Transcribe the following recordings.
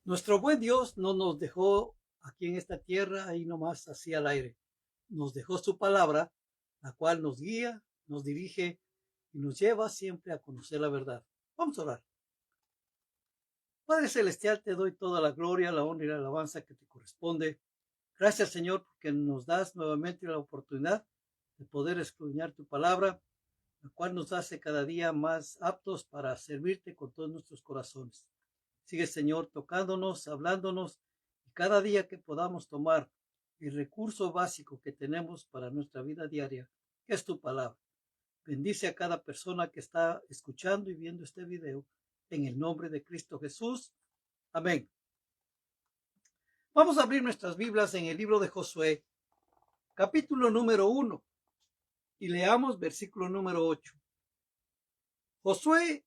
Nuestro buen Dios no nos dejó aquí en esta tierra ahí nomás así al aire. Nos dejó su palabra, la cual nos guía, nos dirige y nos lleva siempre a conocer la verdad. Vamos a orar. Padre Celestial, te doy toda la gloria, la honra y la alabanza que te corresponde. Gracias, Señor, porque nos das nuevamente la oportunidad de poder escudriñar tu palabra, la cual nos hace cada día más aptos para servirte con todos nuestros corazones. Sigue, Señor, tocándonos, hablándonos, y cada día que podamos tomar el recurso básico que tenemos para nuestra vida diaria, que es tu palabra. Bendice a cada persona que está escuchando y viendo este video, en el nombre de Cristo Jesús. Amén. Vamos a abrir nuestras Biblias en el libro de Josué, capítulo número 1, y leamos versículo número 8. Josué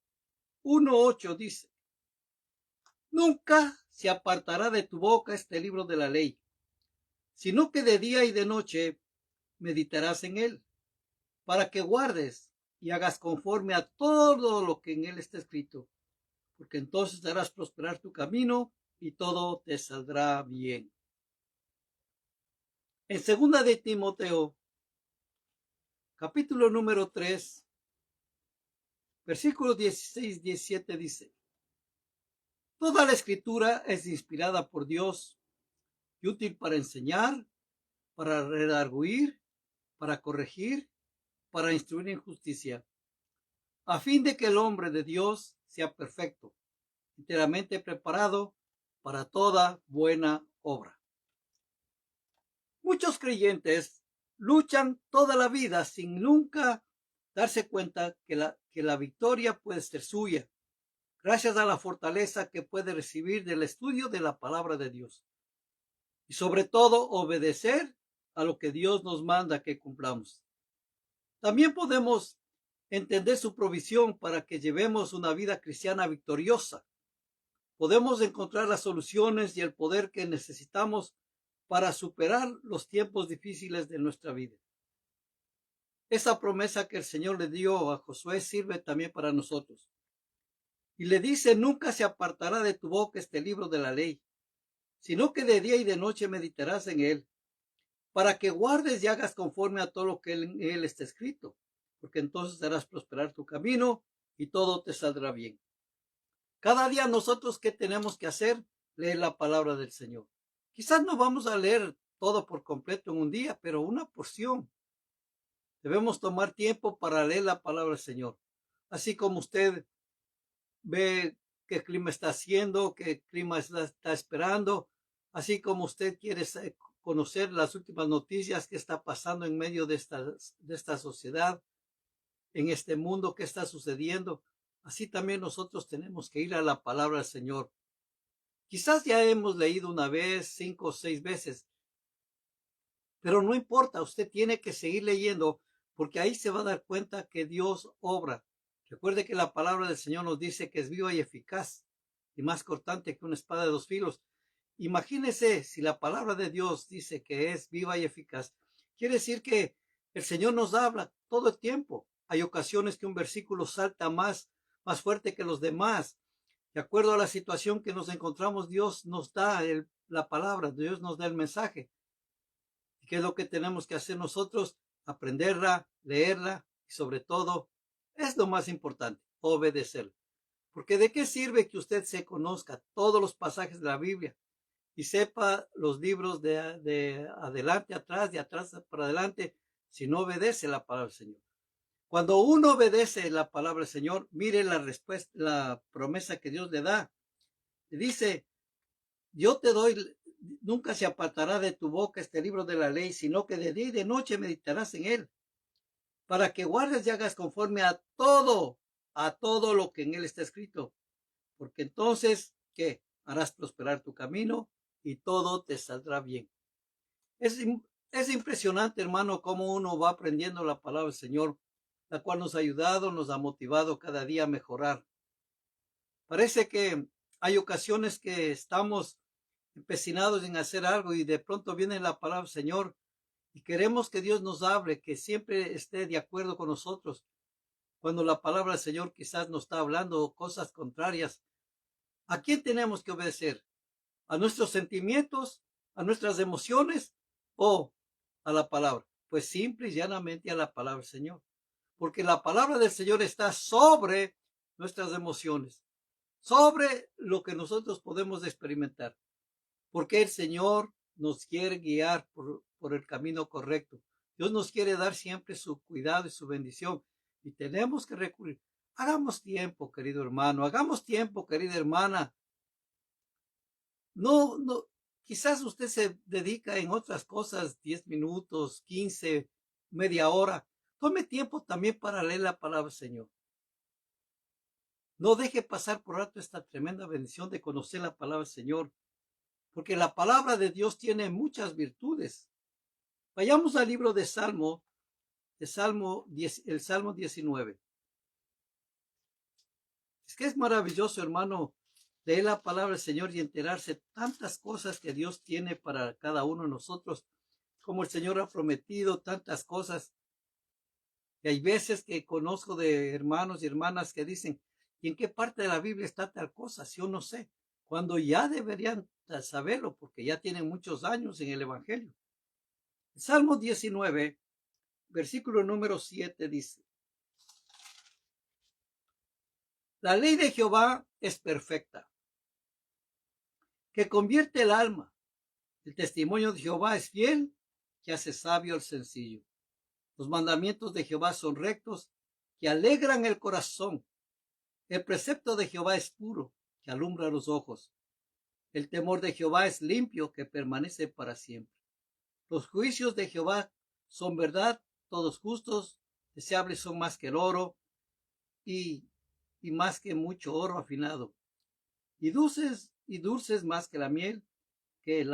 1:8 dice: Nunca se apartará de tu boca este libro de la ley, sino que de día y de noche meditarás en él, para que guardes y hagas conforme a todo lo que en él está escrito, porque entonces harás prosperar tu camino y todo te saldrá bien. En segunda de Timoteo, capítulo número 3, versículos 16-17 dice: Toda la escritura es inspirada por Dios y útil para enseñar, para redarguir, para corregir, para instruir en justicia, a fin de que el hombre de Dios sea perfecto, enteramente preparado para toda buena obra. Muchos creyentes luchan toda la vida sin nunca darse cuenta que la victoria puede ser suya, gracias a la fortaleza que puede recibir del estudio de la palabra de Dios. Y sobre todo, obedecer a lo que Dios nos manda que cumplamos. También podemos entender su provisión para que llevemos una vida cristiana victoriosa. Podemos encontrar las soluciones y el poder que necesitamos para superar los tiempos difíciles de nuestra vida. Esa promesa que el Señor le dio a Josué sirve también para nosotros. Y le dice: nunca se apartará de tu boca este libro de la ley, sino que de día y de noche meditarás en él, para que guardes y hagas conforme a todo lo que en él está escrito, porque entonces harás prosperar tu camino y todo te saldrá bien. Cada día nosotros, ¿qué tenemos que hacer? Leer la palabra del Señor. Quizás no vamos a leer todo por completo en un día, pero una porción. Debemos tomar tiempo para leer la palabra del Señor. Así como usted ve qué clima está haciendo, qué clima está esperando, así como usted quiere conocer las últimas noticias que está pasando en medio de esta sociedad, en este mundo que está sucediendo, así también nosotros tenemos que ir a la palabra del Señor. Quizás ya hemos leído una vez, 5 o 6 veces, pero no importa, usted tiene que seguir leyendo, porque ahí se va a dar cuenta que Dios obra. Recuerde que la palabra del Señor nos dice que es viva y eficaz y más cortante que una espada de dos filos. Imagínese si la palabra de Dios dice que es viva y eficaz. Quiere decir que el Señor nos habla todo el tiempo. Hay ocasiones que un versículo salta más fuerte que los demás. De acuerdo a la situación que nos encontramos, Dios nos da la palabra, Dios nos da el mensaje. ¿Y qué es lo que tenemos que hacer nosotros? Aprenderla, leerla y sobre todo, es lo más importante, obedecerla. Porque ¿de qué sirve que usted se conozca todos los pasajes de la Biblia y sepa los libros de adelante, atrás, de atrás para adelante, si no obedece la palabra del Señor? Cuando uno obedece la palabra del Señor, mire la respuesta, la promesa que Dios le da. Le dice: yo te doy, nunca se apartará de tu boca este libro de la ley, sino que de día y de noche meditarás en él, para que guardes y hagas conforme a todo lo que en él está escrito. Porque entonces, ¿qué? Harás prosperar tu camino y todo te saldrá bien. Es, es impresionante, hermano, cómo uno va aprendiendo la palabra del Señor, la cual nos ha ayudado, nos ha motivado cada día a mejorar. Parece que hay ocasiones que estamos empecinados en hacer algo y de pronto viene la palabra del Señor y queremos que Dios nos hable, que siempre esté de acuerdo con nosotros, cuando la palabra del Señor quizás nos está hablando cosas contrarias. ¿A quién tenemos que obedecer? a nuestros sentimientos, a nuestras emociones o a la palabra? Pues simple y llanamente a la palabra del Señor. Porque la palabra del Señor está sobre nuestras emociones, sobre lo que nosotros podemos experimentar. Porque el Señor nos quiere guiar por el camino correcto. Dios nos quiere dar siempre su cuidado y su bendición. Y tenemos que recurrir. Hagamos tiempo, querido hermano. Hagamos tiempo, querida hermana. No, quizás usted se dedica en otras cosas 10 minutos, 15, media hora. Tome tiempo también para leer la palabra del Señor. No deje pasar por alto esta tremenda bendición de conocer la palabra del Señor, porque la palabra de Dios tiene muchas virtudes. Vayamos al libro de Salmo, el Salmo 19. Es que es maravilloso, hermano, leer la palabra del Señor y enterarse tantas cosas que Dios tiene para cada uno de nosotros, como el Señor ha prometido tantas cosas. Y hay veces que conozco de hermanos y hermanas que dicen, ¿y en qué parte de la Biblia está tal cosa? Si yo no sé, cuando ya deberían saberlo, porque ya tienen muchos años en el Evangelio. El Salmo 19, versículo número 7 dice, la ley de Jehová es perfecta, que convierte el alma. El testimonio de Jehová es fiel, que hace sabio al sencillo. Los mandamientos de Jehová son rectos, que alegran el corazón. El precepto de Jehová es puro, que alumbra los ojos. El temor de Jehová es limpio, que permanece para siempre. Los juicios de Jehová son verdad, todos justos, deseables son más que el oro y más que mucho oro afinado. Y dulces más que la miel, que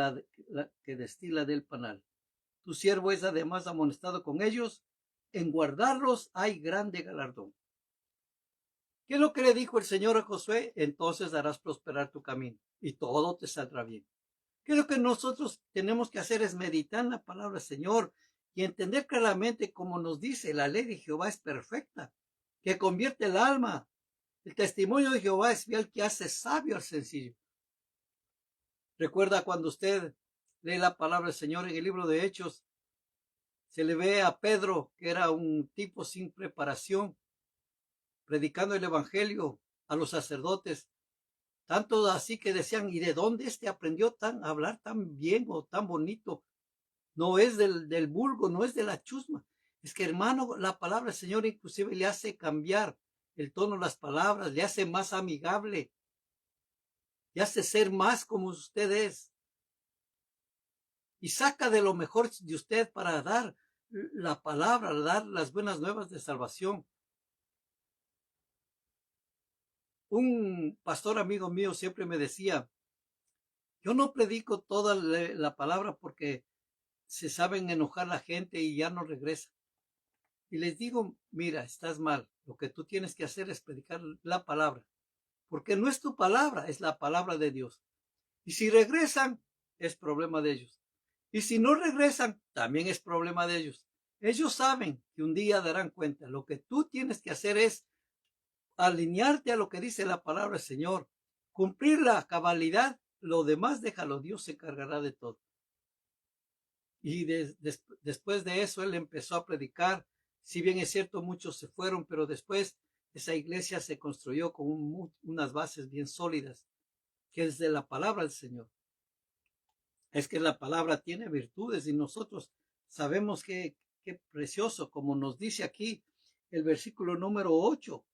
destila del panal. Tu siervo es además amonestado con ellos, en guardarlos hay grande galardón. ¿Qué es lo que le dijo el Señor a Josué? Entonces harás prosperar tu camino y todo te saldrá bien. ¿Qué es lo que nosotros tenemos que hacer? Es meditar en la palabra del Señor y entender claramente, como nos dice, la ley de Jehová es perfecta, que convierte el alma. El testimonio de Jehová es fiel, que hace sabio al sencillo. Recuerda cuando usted lee la palabra del Señor en el libro de Hechos, se le ve a Pedro, que era un tipo sin preparación, predicando el evangelio a los sacerdotes, tanto así que decían, ¿y de dónde aprendió a hablar tan bien o tan bonito? No es del vulgo, no es de la chusma. Es que, hermano, la palabra del Señor inclusive le hace cambiar el tono de las palabras, le hace más amigable, le hace ser más como usted es. Y saca de lo mejor de usted para dar la palabra, dar las buenas nuevas de salvación. Un pastor amigo mío siempre me decía, yo no predico toda la palabra porque se saben enojar la gente y ya no regresa. Y les digo, mira, estás mal. Lo que tú tienes que hacer es predicar la palabra. Porque no es tu palabra, es la palabra de Dios. Y si regresan, es problema de ellos. Y si no regresan, también es problema de ellos. Ellos saben que un día darán cuenta. Lo que tú tienes que hacer es alinearte a lo que dice la palabra del Señor. Cumplir la cabalidad. Lo demás déjalo. Dios se encargará de todo. Y después de eso él empezó a predicar. Si bien es cierto, muchos se fueron, pero después esa iglesia se construyó con unas bases bien sólidas, que es de la palabra del Señor. Es que la palabra tiene virtudes y nosotros sabemos que precioso, como nos dice aquí el versículo número 8.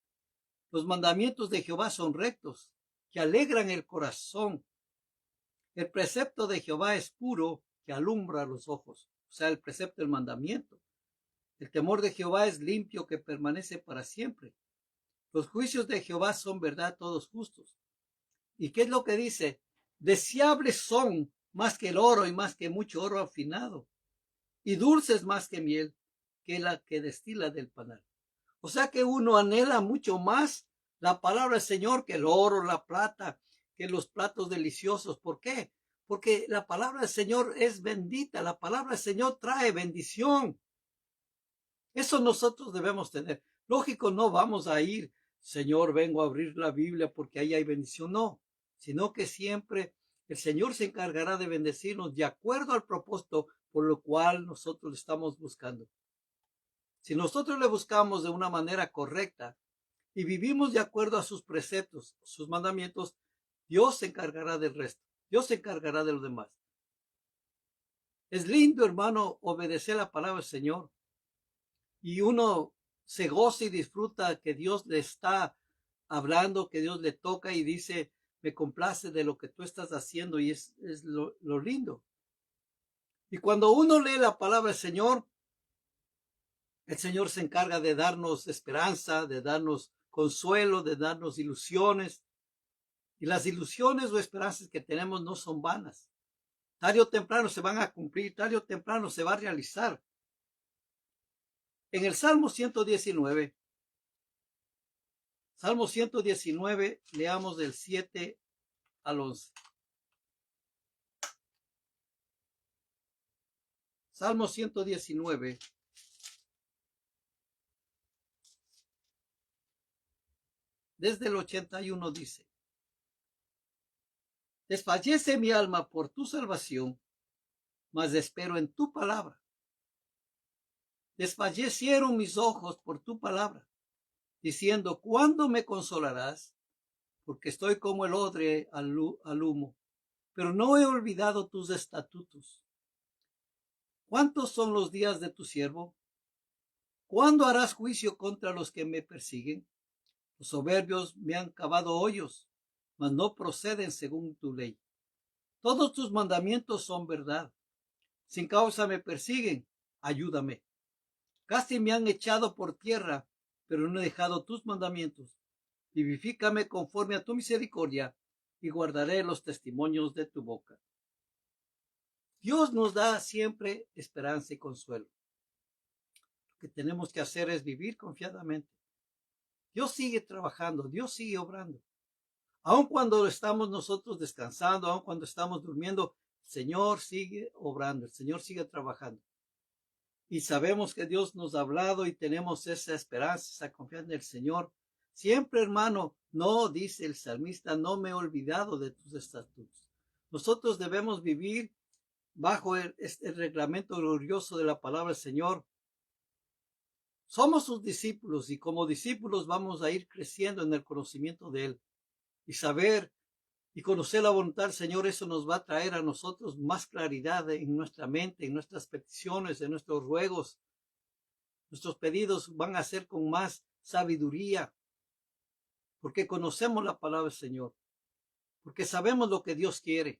Los mandamientos de Jehová son rectos, que alegran el corazón. El precepto de Jehová es puro, que alumbra los ojos. O sea, el precepto del mandamiento. El temor de Jehová es limpio, que permanece para siempre. Los juicios de Jehová son verdad, todos justos. ¿Y qué es lo que dice? Deseables son más que el oro y más que mucho oro afinado. Y dulces más que miel, que la que destila del panal. O sea que uno anhela mucho más la palabra del Señor que el oro, la plata, que los platos deliciosos. ¿Por qué? Porque la palabra del Señor es bendita. La palabra del Señor trae bendición. Eso nosotros debemos tener. Lógico, no vamos a ir, Señor, vengo a abrir la Biblia porque ahí hay bendición. No, sino que siempre El Señor se encargará de bendecirnos de acuerdo al propósito por lo cual nosotros le estamos buscando. Si nosotros le buscamos de una manera correcta y vivimos de acuerdo a sus preceptos, sus mandamientos, Dios se encargará del resto. Dios se encargará de los demás. Es lindo, hermano, obedecer la palabra del Señor. Y uno se goza y disfruta que Dios le está hablando, que Dios le toca y dice, me complace de lo que tú estás haciendo, y es lo lindo. Y cuando uno lee la palabra del Señor, el Señor se encarga de darnos esperanza, de darnos consuelo, de darnos ilusiones. Y las ilusiones o esperanzas que tenemos no son vanas. Tarde o temprano se van a cumplir, tarde o temprano se va a realizar. En el Salmo 119, leamos del 7 al 11. Salmo 119. Desde el 81 dice, desfallece mi alma por tu salvación, mas espero en tu palabra. Desfallecieron mis ojos por tu palabra, diciendo, ¿cuándo me consolarás? Porque estoy como el odre al humo, pero no he olvidado tus estatutos. ¿Cuántos son los días de tu siervo? ¿Cuándo harás juicio contra los que me persiguen? Los soberbios me han cavado hoyos, mas no proceden según tu ley. Todos tus mandamientos son verdad. Sin causa me persiguen, ayúdame. Casi me han echado por tierra, pero no he dejado tus mandamientos. Vivifícame conforme a tu misericordia, y guardaré los testimonios de tu boca. Dios nos da siempre esperanza y consuelo. Lo que tenemos que hacer es vivir confiadamente. Dios sigue trabajando, Dios sigue obrando. Aun cuando estamos nosotros descansando, aun cuando estamos durmiendo, el Señor sigue obrando, el Señor sigue trabajando. Y sabemos que Dios nos ha hablado y tenemos esa esperanza, esa confianza en el Señor. Siempre, hermano, no, dice el salmista, no me he olvidado de tus estatutos. Nosotros debemos vivir bajo este reglamento glorioso de la palabra del Señor. Somos sus discípulos y como discípulos vamos a ir creciendo en el conocimiento de Él. Y saber y conocer la voluntad del Señor, eso nos va a traer a nosotros más claridad en nuestra mente, en nuestras peticiones, en nuestros ruegos. Nuestros pedidos van a ser con más sabiduría, porque conocemos la palabra del Señor, porque sabemos lo que Dios quiere.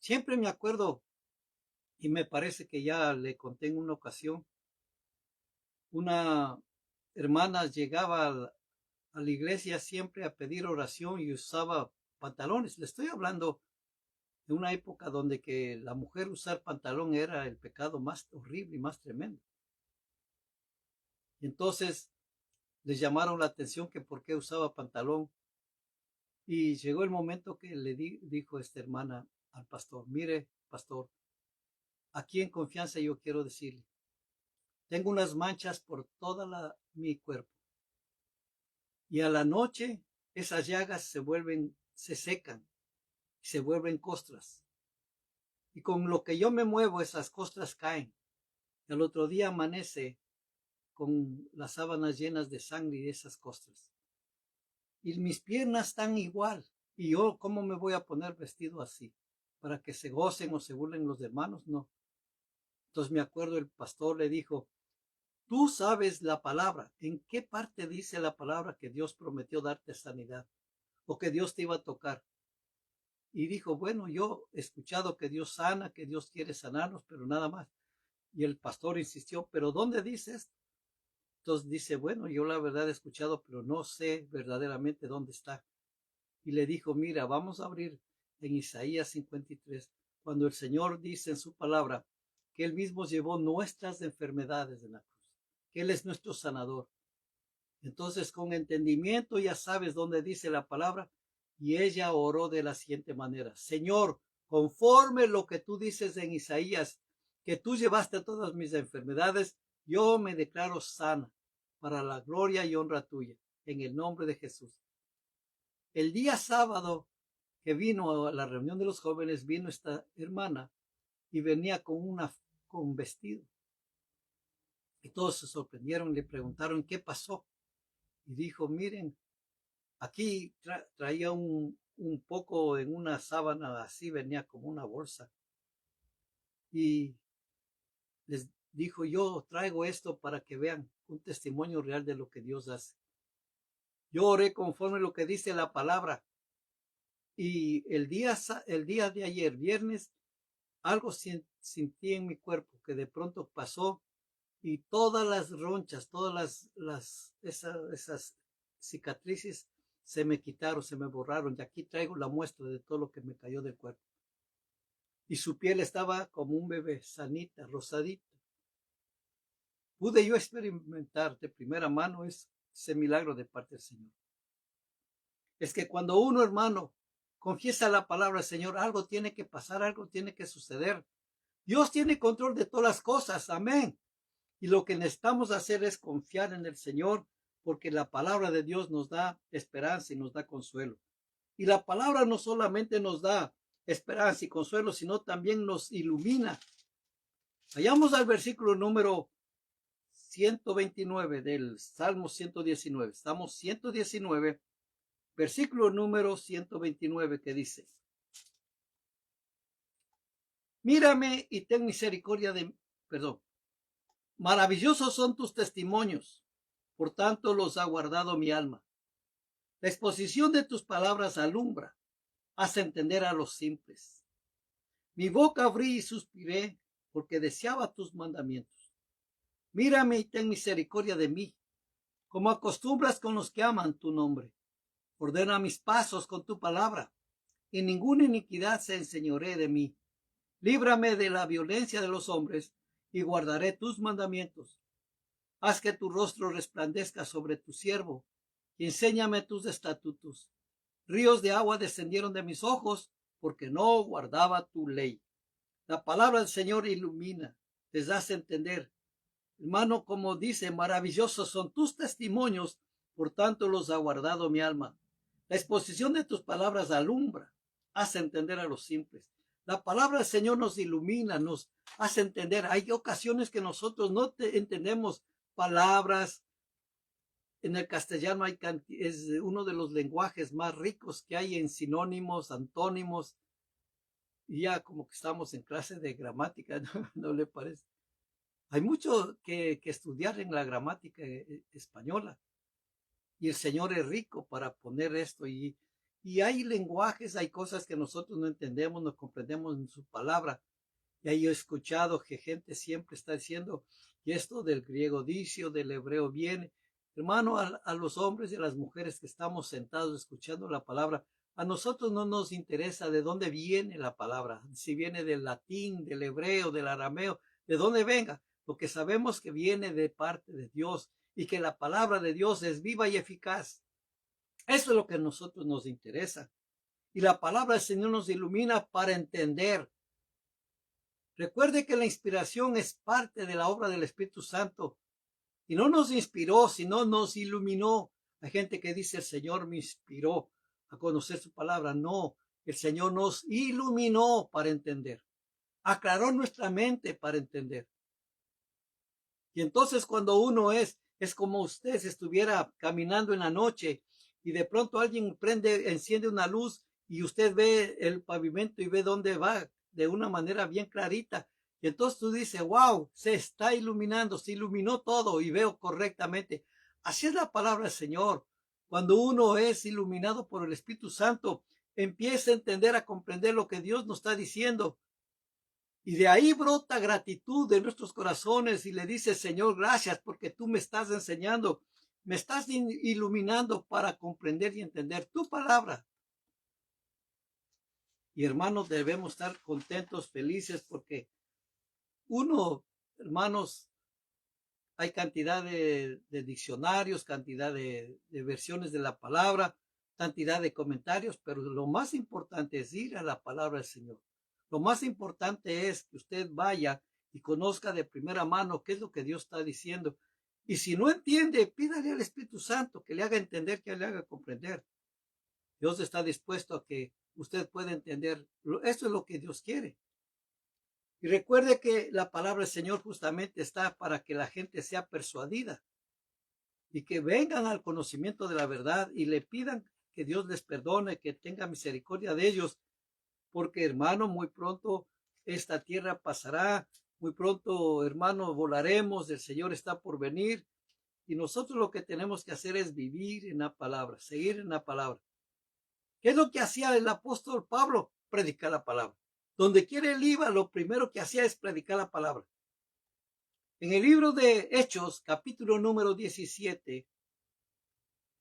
Siempre me acuerdo, y me parece que ya le conté en una ocasión, una hermana llegaba a la iglesia siempre a pedir oración y usaba pantalones. Le estoy hablando de una época donde que la mujer usar pantalón era el pecado más horrible y más tremendo. Y entonces les llamaron la atención que por qué usaba pantalón. Y llegó el momento que le dijo esta hermana al pastor, mire, pastor, aquí en confianza yo quiero decirle, tengo unas manchas por toda mi cuerpo. Y a la noche esas llagas se secan y se vuelven costras. Y con lo que yo me muevo, esas costras caen. Y al otro día amanece con las sábanas llenas de sangre y de esas costras. Y mis piernas están igual. Y yo, ¿cómo me voy a poner vestido así? ¿Para que se gocen o se burlen los hermanos? No. Entonces me acuerdo, el pastor le dijo, tú sabes la palabra. ¿En qué parte dice la palabra que Dios prometió darte sanidad? O que Dios te iba a tocar. Y dijo, bueno, yo he escuchado que Dios sana, que Dios quiere sanarnos, pero nada más. Y el pastor insistió, ¿pero dónde dice esto? Entonces dice, bueno, yo la verdad he escuchado, pero no sé verdaderamente dónde está. Y le dijo, mira, vamos a abrir en Isaías 53, cuando el Señor dice en su palabra que Él mismo llevó nuestras enfermedades en la cruz, que Él es nuestro sanador. Entonces, con entendimiento ya sabes dónde dice la palabra, y ella oró de la siguiente manera, Señor, conforme lo que tú dices en Isaías, que tú llevaste todas mis enfermedades, yo me declaro sana para la gloria y honra tuya, en el nombre de Jesús. El día sábado que vino a la reunión de los jóvenes, vino esta hermana y venía con un vestido. Y todos se sorprendieron y le preguntaron qué pasó. Y dijo, miren, aquí traía un poco en una sábana así, venía como una bolsa. Y les dijo, yo traigo esto para que vean un testimonio real de lo que Dios hace. Yo oré conforme a lo que dice la palabra. Y el día de ayer, viernes, algo sentí en mi cuerpo que de pronto pasó y todas las ronchas, todas esas cicatrices se me quitaron, se me borraron. Y aquí traigo la muestra de todo lo que me cayó del cuerpo. Y su piel estaba como un bebé, sanita, rosadita. Pude yo experimentar de primera mano ese milagro de parte del Señor. Es que cuando uno, hermano, confiesa la palabra del Señor, algo tiene que pasar, algo tiene que suceder. Dios tiene control de todas las cosas, amén. Y lo que necesitamos hacer es confiar en el Señor, porque la palabra de Dios nos da esperanza y nos da consuelo. Y la palabra no solamente nos da esperanza y consuelo, sino también nos ilumina. Vayamos al versículo número 129 del Salmo 119. Estamos 119, versículo número 129 que dice: Mírame y ten misericordia maravillosos son tus testimonios, por tanto los ha guardado mi alma. La exposición de tus palabras alumbra, hace entender a los simples. Mi boca abrí y suspiré, porque deseaba tus mandamientos. Mírame y ten misericordia de mí, como acostumbras con los que aman tu nombre. Ordena mis pasos con tu palabra, y ninguna iniquidad se enseñoree de mí. Líbrame de la violencia de los hombres, y guardaré tus mandamientos. Haz que tu rostro resplandezca sobre tu siervo, y enséñame tus estatutos. Ríos de agua descendieron de mis ojos, porque no guardaba tu ley. La palabra del Señor ilumina, les hace entender. Hermano, como dice, maravillosos son tus testimonios, por tanto los ha guardado mi alma. La exposición de tus palabras alumbra, hace entender a los simples. La palabra del Señor nos ilumina, nos hace entender. Hay ocasiones que nosotros no entendemos palabras. En el castellano es uno de los lenguajes más ricos que hay en sinónimos, antónimos. Y ya como que estamos en clase de gramática, ¿no le parece? Hay mucho que estudiar en la gramática española. Y el Señor es rico para poner esto. Y hay lenguajes, hay cosas que nosotros no entendemos, no comprendemos en su palabra. Y ahí he escuchado que gente siempre está diciendo, y esto del griego dice, o del hebreo viene. Hermano, a los hombres y a las mujeres que estamos sentados escuchando la palabra, a nosotros no nos interesa de dónde viene la palabra, si viene del latín, del hebreo, del arameo, de dónde venga, porque sabemos que viene de parte de Dios y que la palabra de Dios es viva y eficaz. Eso es lo que a nosotros nos interesa. Y la palabra del Señor nos ilumina para entender. Recuerde que la inspiración es parte de la obra del Espíritu Santo. Y no nos inspiró, sino nos iluminó. Hay gente que dice, el Señor me inspiró a conocer su palabra. No, el Señor nos iluminó para entender. Aclaró nuestra mente para entender. Y entonces cuando uno es como usted si estuviera caminando en la noche y de pronto alguien enciende una luz y usted ve el pavimento y ve dónde va de una manera bien clarita. Y entonces tú dices, wow, se está iluminando, se iluminó todo y veo correctamente. Así es la palabra del Señor. Cuando uno es iluminado por el Espíritu Santo, empieza a entender, a comprender lo que Dios nos está diciendo. Y de ahí brota gratitud de nuestros corazones y le dice, Señor, gracias porque tú me estás enseñando, me estás iluminando para comprender y entender tu palabra. Y hermanos, debemos estar contentos, felices, porque hermanos, hay cantidad de diccionarios, cantidad de versiones de la palabra, cantidad de comentarios, pero lo más importante es ir a la palabra del Señor. Lo más importante es que usted vaya y conozca de primera mano qué es lo que Dios está diciendo. Y si no entiende, pídale al Espíritu Santo que le haga entender, que le haga comprender. Dios está dispuesto a que usted pueda entender. Esto es lo que Dios quiere. Y recuerde que la palabra del Señor justamente está para que la gente sea persuadida y que vengan al conocimiento de la verdad y le pidan que Dios les perdone, que tenga misericordia de ellos, porque hermano, muy pronto esta tierra pasará, muy pronto hermano volaremos, el Señor está por venir y nosotros lo que tenemos que hacer es vivir en la palabra, seguir en la palabra. ¿Qué es lo que hacía el apóstol Pablo? Predicar la palabra. Donde quiera él iba, lo primero que hacía es predicar la palabra. En el libro de Hechos, capítulo número 17,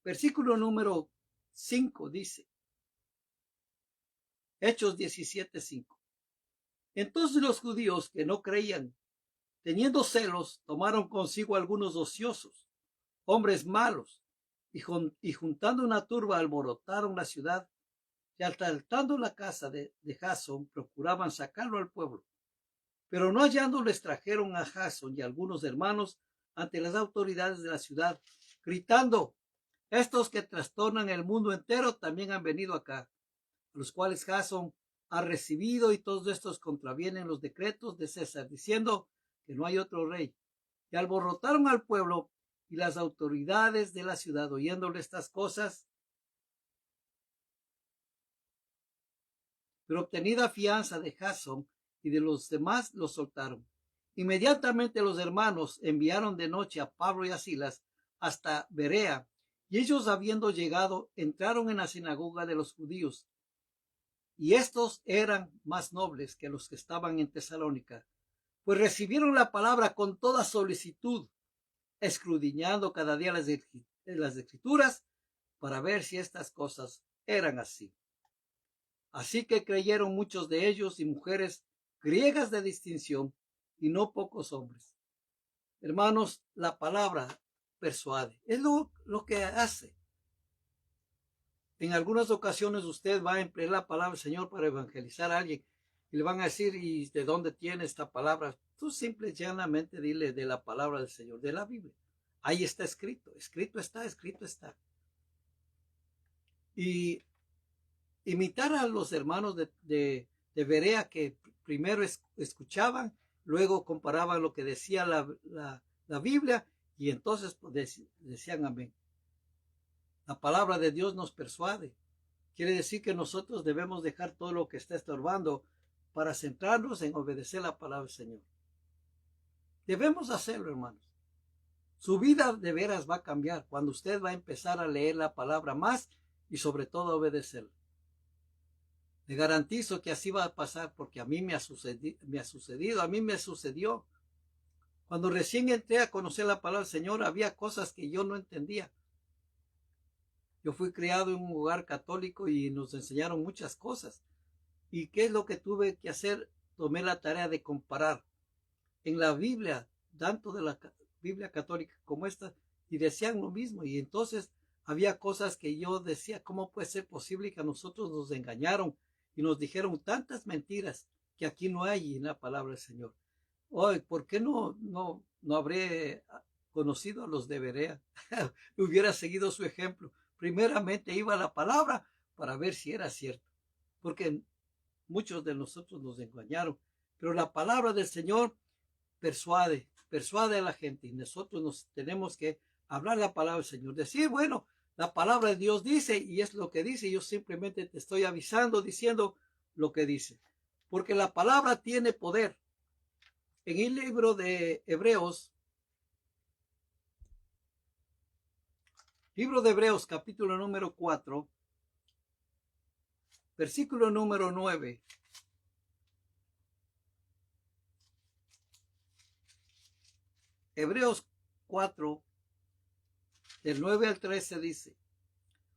versículo número 5 dice, Hechos 17:5. Entonces los judíos que no creían, teniendo celos, tomaron consigo algunos ociosos, hombres malos, y juntando una turba alborotaron la ciudad, y asaltando la casa de Jasón, procuraban sacarlo al pueblo. Pero no hallando, les trajeron a Jasón y a algunos hermanos ante las autoridades de la ciudad, gritando, estos que trastornan el mundo entero también han venido acá, a los cuales Jasón ha recibido, y todos estos contravienen los decretos de César, diciendo que no hay otro rey. Y alborotaron al pueblo, y las autoridades de la ciudad, oyéndole estas cosas, pero obtenida fianza de Jasón y de los demás, los soltaron. Inmediatamente los hermanos enviaron de noche a Pablo y a Silas hasta Berea, y ellos, habiendo llegado, entraron en la sinagoga de los judíos, y estos eran más nobles que los que estaban en Tesalónica, pues recibieron la palabra con toda solicitud, escudriñando cada día las escrituras para ver si estas cosas eran así. Así que creyeron muchos de ellos y mujeres griegas de distinción, y no pocos hombres. Hermanos, la palabra persuade. Es lo que hace. En algunas ocasiones usted va a emplear la palabra del Señor para evangelizar a alguien y le van a decir, ¿y de dónde tiene esta palabra? Tú simple y llanamente dile de la palabra del Señor, de la Biblia. Ahí está escrito, escrito está, escrito está. Y imitar a los hermanos de Berea, que primero escuchaban, luego comparaban lo que decía la Biblia, y entonces decían amén. La palabra de Dios nos persuade. Quiere decir que nosotros debemos dejar todo lo que está estorbando para centrarnos en obedecer la palabra del Señor. Debemos hacerlo, hermanos. Su vida de veras va a cambiar cuando usted va a empezar a leer la palabra más y sobre todo a obedecerla. Le garantizo que así va a pasar, porque a mí me ha sucedido, a mí me sucedió. Cuando recién entré a conocer la palabra del Señor, había cosas que yo no entendía. Yo fui criado en un hogar católico y nos enseñaron muchas cosas. ¿Y qué es lo que tuve que hacer? Tomé la tarea de comparar en la Biblia, tanto de la Biblia católica como esta, y decían lo mismo. Y entonces había cosas que yo decía, ¿cómo puede ser posible que a nosotros nos engañaron y nos dijeron tantas mentiras que aquí no hay en la palabra del Señor? Hoy, ¿por qué no habré conocido a los de Berea? Hubiera seguido su ejemplo. Primeramente iba a la palabra para ver si era cierto, porque muchos de nosotros nos engañaron, pero la palabra del Señor persuade a la gente, y nosotros nos tenemos que hablar la palabra del Señor, decir, bueno, la palabra de Dios dice, y es lo que dice, yo simplemente te estoy avisando, diciendo lo que dice, porque la palabra tiene poder. En el libro de Hebreos, capítulo número 4, versículo número 9. Hebreos 4, del 9 al 13 dice,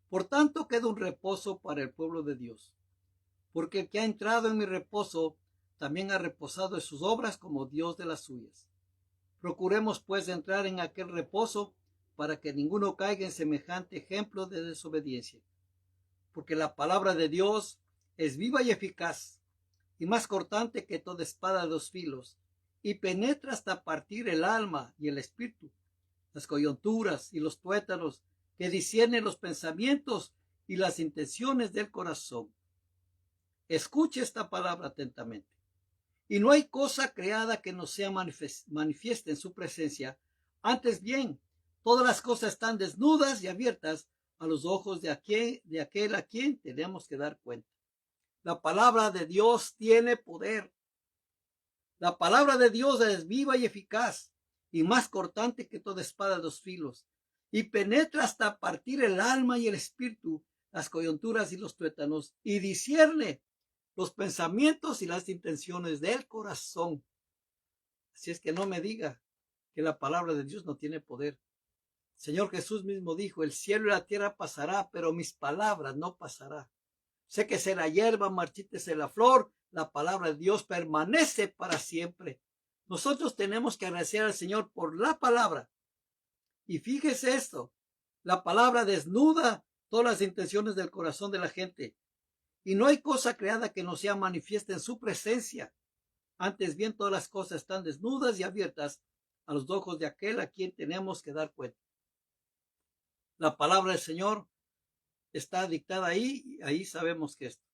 por tanto queda un reposo para el pueblo de Dios, porque el que ha entrado en mi reposo también ha reposado en sus obras como Dios de las suyas. Procuremos pues entrar en aquel reposo para que ninguno caiga en semejante ejemplo de desobediencia. Porque la palabra de Dios es viva y eficaz, y más cortante que toda espada de dos filos, y penetra hasta partir el alma y el espíritu, las coyunturas y los tuétanos, que disciernen los pensamientos y las intenciones del corazón. Escuche esta palabra atentamente. Y no hay cosa creada que no sea manifiesta en su presencia. Antes bien, todas las cosas están desnudas y abiertas a los ojos de aquel a quien tenemos que dar cuenta. La palabra de Dios tiene poder. La palabra de Dios es viva y eficaz y más cortante que toda espada de dos filos, y penetra hasta partir el alma y el espíritu, las coyunturas y los tuétanos, y discierne los pensamientos y las intenciones del corazón. Así es que no me diga que la palabra de Dios no tiene poder. Señor Jesús mismo dijo, el cielo y la tierra pasará, pero mis palabras no pasarán. Sé que será hierba, marchítese la flor, la palabra de Dios permanece para siempre. Nosotros tenemos que agradecer al Señor por la palabra. Y fíjese esto, la palabra desnuda todas las intenciones del corazón de la gente. Y no hay cosa creada que no sea manifiesta en su presencia. Antes bien, todas las cosas están desnudas y abiertas a los ojos de aquel a quien tenemos que dar cuenta. La palabra del Señor está dictada ahí, y ahí sabemos que esto.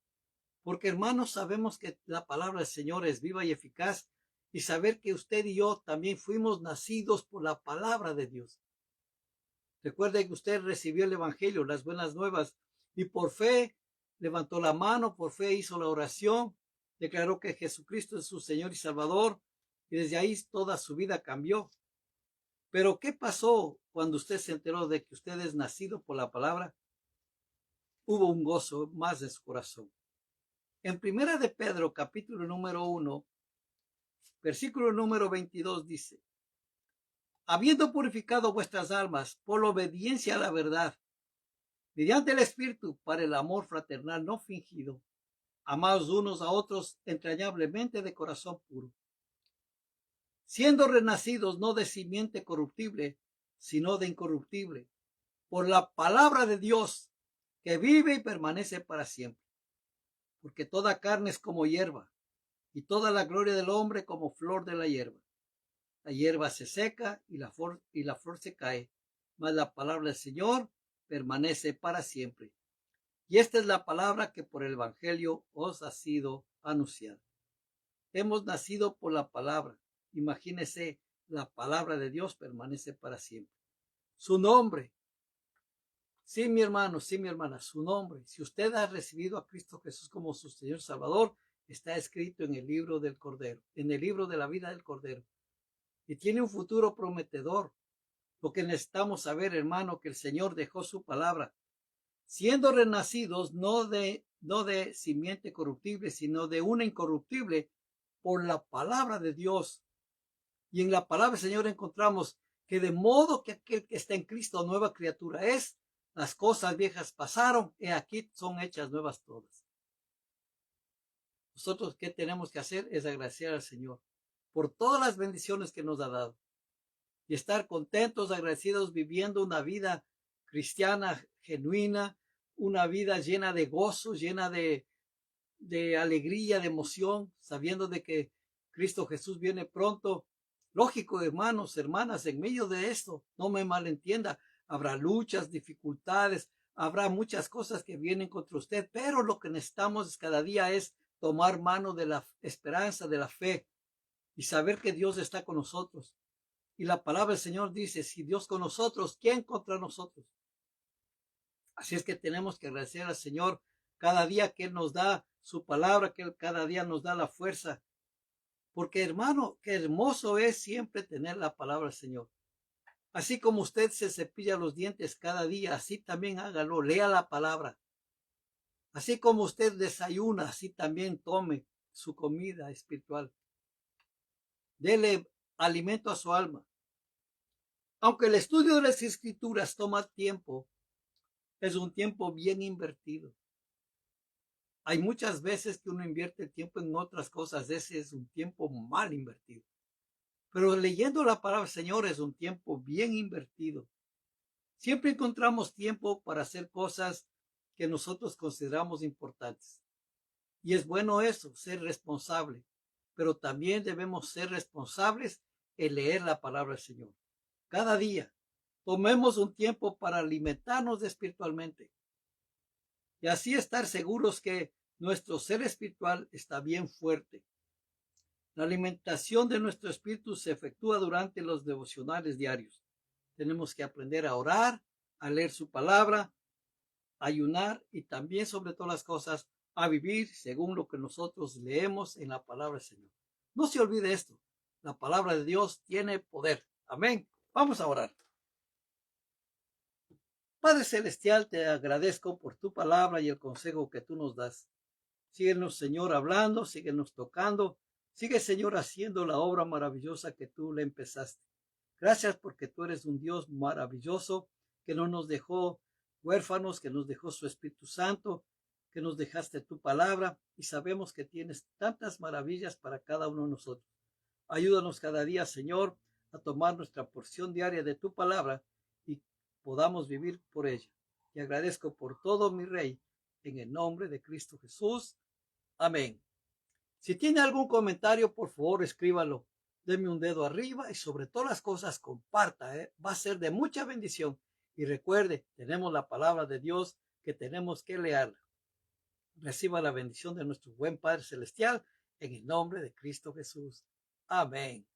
Porque hermanos, sabemos que la palabra del Señor es viva y eficaz, y saber que usted y yo también fuimos nacidos por la palabra de Dios. Recuerde que usted recibió el Evangelio, las buenas nuevas, y por fe levantó la mano, por fe hizo la oración, declaró que Jesucristo es su Señor y Salvador, y desde ahí toda su vida cambió. Pero ¿qué pasó cuando usted se enteró de que usted es nacido por la palabra? Hubo un gozo más en su corazón. En Primera de Pedro, capítulo número 1, versículo número 22 dice, habiendo purificado vuestras almas por la obediencia a la verdad, mediante el Espíritu para el amor fraternal no fingido, amados unos a otros entrañablemente de corazón puro, siendo renacidos no de simiente corruptible, sino de incorruptible, por la palabra de Dios, que vive y permanece para siempre. Porque toda carne es como hierba, y toda la gloria del hombre como flor de la hierba. La hierba se seca y la flor se cae, mas la palabra del Señor permanece para siempre. Y esta es la palabra que por el Evangelio os ha sido anunciada. Hemos nacido por la palabra. Imagínese, la palabra de Dios permanece para siempre. Su nombre, sí, mi hermano, sí, mi hermana, su nombre. Si usted ha recibido a Cristo Jesús como su Señor Salvador, está escrito en el libro del Cordero, en el libro de la vida del Cordero. Y tiene un futuro prometedor. Lo que necesitamos saber, hermano, que el Señor dejó su palabra, siendo renacidos no de simiente corruptible, sino de una incorruptible, por la palabra de Dios. Y en la palabra del Señor encontramos que de modo que aquel que está en Cristo nueva criatura es, las cosas viejas pasaron, y aquí son hechas nuevas todas. Nosotros, ¿qué tenemos que hacer? Es agradecer al Señor por todas las bendiciones que nos ha dado y estar contentos, agradecidos, viviendo una vida cristiana genuina, una vida llena de gozo, llena de alegría, de emoción, sabiendo de que Cristo Jesús viene pronto. Lógico, hermanos, hermanas, en medio de esto, no me malentienda, habrá luchas, dificultades, habrá muchas cosas que vienen contra usted, pero lo que necesitamos cada día es tomar mano de la esperanza, de la fe, y saber que Dios está con nosotros. Y la palabra del Señor dice, si Dios con nosotros, ¿quién contra nosotros? Así es que tenemos que agradecer al Señor cada día que Él nos da su palabra, que Él cada día nos da la fuerza. Porque hermano, qué hermoso es siempre tener la palabra del Señor. Así como usted se cepilla los dientes cada día, así también hágalo, lea la palabra. Así como usted desayuna, así también tome su comida espiritual. Dele alimento a su alma. Aunque el estudio de las Escrituras toma tiempo, es un tiempo bien invertido. Hay muchas veces que uno invierte el tiempo en otras cosas, ese es un tiempo mal invertido. Pero leyendo la palabra del Señor es un tiempo bien invertido. Siempre encontramos tiempo para hacer cosas que nosotros consideramos importantes. Y es bueno eso, ser responsable. Pero también debemos ser responsables en leer la palabra del Señor. Cada día, tomemos un tiempo para alimentarnos espiritualmente. y así estar seguros que nuestro ser espiritual está bien fuerte. La alimentación de nuestro espíritu se efectúa durante los devocionales diarios. Tenemos que aprender a orar, a leer su palabra, a ayunar y también, sobre todas las cosas, a vivir según lo que nosotros leemos en la palabra del Señor. No se olvide esto. La palabra de Dios tiene poder. Amén. Vamos a orar. Padre Celestial, te agradezco por tu palabra y el consejo que tú nos das. Síguenos, Señor, hablando, síguenos tocando. Sigue, Señor, haciendo la obra maravillosa que tú le empezaste. Gracias porque tú eres un Dios maravilloso que no nos dejó huérfanos, que nos dejó su Espíritu Santo, que nos dejaste tu palabra y sabemos que tienes tantas maravillas para cada uno de nosotros. Ayúdanos cada día, Señor, a tomar nuestra porción diaria de tu palabra y podamos vivir por ella. Te agradezco por todo, mi Rey, en el nombre de Cristo Jesús. Amén. Si tiene algún comentario, por favor, escríbalo. Deme un dedo arriba y sobre todas las cosas comparta. Va a ser de mucha bendición. Y recuerde, tenemos la palabra de Dios que tenemos que leerla. Reciba la bendición de nuestro buen Padre Celestial en el nombre de Cristo Jesús. Amén.